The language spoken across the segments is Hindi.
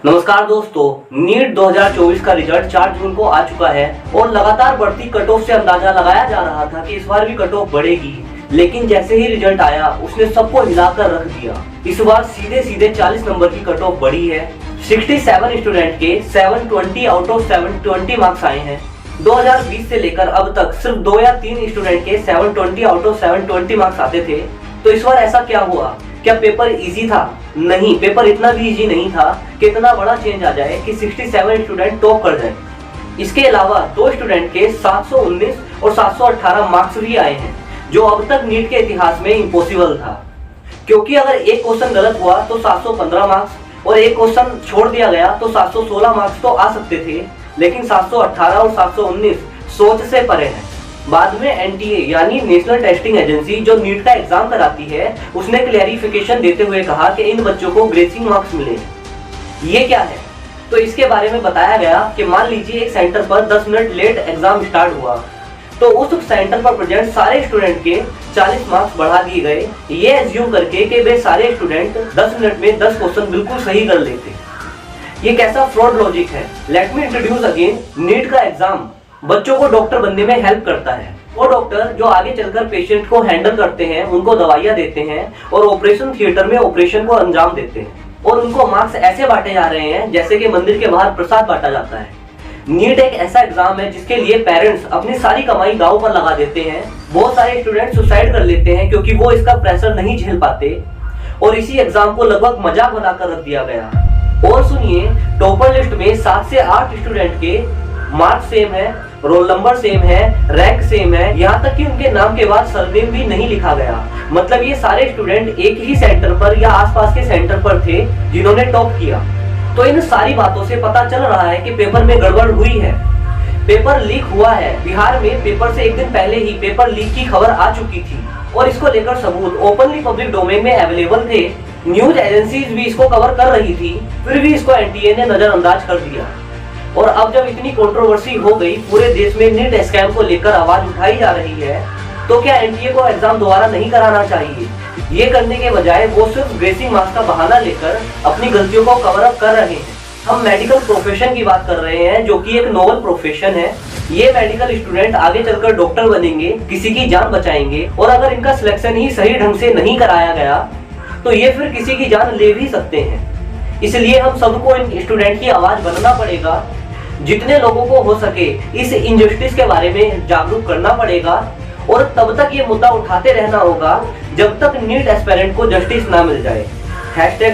नमस्कार दोस्तों, नीट 2024 का रिजल्ट 4 जून को आ चुका है और लगातार बढ़ती कट ऑफ से अंदाजा लगाया जा रहा था कि इस बार भी कट ऑफ बढ़ेगी। लेकिन जैसे ही रिजल्ट आया उसने सबको हिलाकर रख दिया। इस बार सीधे सीधे 40 नंबर की कट ऑफ बढ़ी है। 67 स्टूडेंट के 720 आउट ऑफ 720 मार्क्स आए हैं। 2020 से लेकर अब तक सिर्फ 2 या 3 स्टूडेंट के 720 आउट ऑफ 720 मार्क्स आते थे। तो इस बार ऐसा क्या हुआ? क्या पेपर इजी था? नहीं, पेपर इतना भी इजी नहीं था कि इतना बड़ा चेंज आ जाए कि 67 स्टूडेंट टॉप कर जाए। इसके अलावा 2 स्टूडेंट के 719 और 718 मार्क्स भी आए हैं, जो अब तक नीट के इतिहास में इम्पॉसिबल था। क्योंकि अगर एक क्वेश्चन गलत हुआ तो 715 मार्क्स और एक क्वेश्चन छोड़ दिया गया तो 716 मार्क्स तो आ सकते थे, लेकिन 718 और 719 सोच से परे हैं। बाद में एनटीए यानी नेशनल टेस्टिंग एजेंसी जो नीट का एग्जाम कराती है, उसने क्लैरिफिकेशन देते हुए कहा कि इन बच्चों को ग्रेसिंग मार्क्स मिले। ये क्या है? तो इसके बारे में बताया गया कि मान लीजिए एक सेंटर पर 10 मिनट लेट एग्जाम स्टार्ट हुआ, तो उस सेंटर पर प्रेजेंट सारे स्टूडेंट के 40 मार्क्स बढ़ा दिए गए, ये एज्यूम करके कि वे सारे स्टूडेंट 10 मिनट में 10 क्वेश्चन बिल्कुल सही कर लेते। ये कैसा फ्रॉड लॉजिक है? Let me introduce again. NEET का एग्जाम बच्चों को डॉक्टर बनने में हेल्प करता है। वो डॉक्टर जो आगे चलकर पेशेंट को हैंडल करते हैं, उनको दवाइयाँ देते हैं और ऑपरेशन थिएटर में ऑपरेशन को अंजाम देते हैं, और उनको मार्क्स ऐसे बांटे जा रहे हैं जैसे कि मंदिर के बाहर प्रसाद बांटा जाता है। नीट एक ऐसा एग्जाम है जिसके लिए पेरेंट्स अपनी सारी कमाई दांव पर लगा देते हैं। बहुत सारे स्टूडेंट सुसाइड कर लेते हैं क्योंकि वो इसका प्रेशर नहीं झेल पाते, और इसी एग्जाम को लगभग मजाक बनाकर रख दिया गया। और सुनिए, टॉपर लिस्ट में 7 से 8 स्टूडेंट के मार्क्स सेम है, रोल नंबर सेम है, रैंक सेम है, यहाँ तक कि उनके नाम के बाद सरनेम भी नहीं लिखा गया। मतलब ये सारे स्टूडेंट एक ही सेंटर पर या आसपास के सेंटर पर थे जिन्होंने टॉप किया। तो इन सारी बातों से पता चल रहा है कि पेपर में गड़बड़ हुई है, पेपर लीक हुआ है। बिहार में पेपर से एक दिन पहले ही पेपर लीक की खबर आ चुकी थी और इसको लेकर सबूत ओपनली पब्लिक डोमेन में अवेलेबल थे। न्यूज एजेंसीज भी इसको कवर कर रही थी, फिर भी इसको एनटीए ने नजरअंदाज कर दिया। और अब जब इतनी कंट्रोवर्सी हो गई, पूरे देश में नीट स्कैम को लेकर आवाज उठाई जा रही है, तो क्या एनटीए को एग्जाम दोबारा नहीं कराना चाहिए? ये करने के बजाय वो सिर्फ ग्रेसिंग मार्क्स का बहाना लेकर अपनी गलतियों को कवर अप कर रहे हैं। हम मेडिकल प्रोफेशन की बात कर रहे हैं, जो कि एक नोबल प्रोफेशन है। ये मेडिकल स्टूडेंट आगे चलकर डॉक्टर बनेंगे, किसी की जान बचाएंगे, और अगर इनका सिलेक्शन ही सही ढंग से नहीं कराया गया तो ये फिर किसी की जान ले भी सकते हैं। इसलिए हम सबको इन स्टूडेंट की आवाज बनना पड़ेगा। जितने लोगों को हो सके इस इनजस्टिस के बारे में जागरूक करना पड़ेगा, और तब तक ये मुद्दा उठाते रहना होगा जब तक नीट एस्पिरेंट को जस्टिस ना मिल जाए।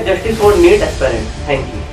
#Justice for NEET aspirant. Thank you.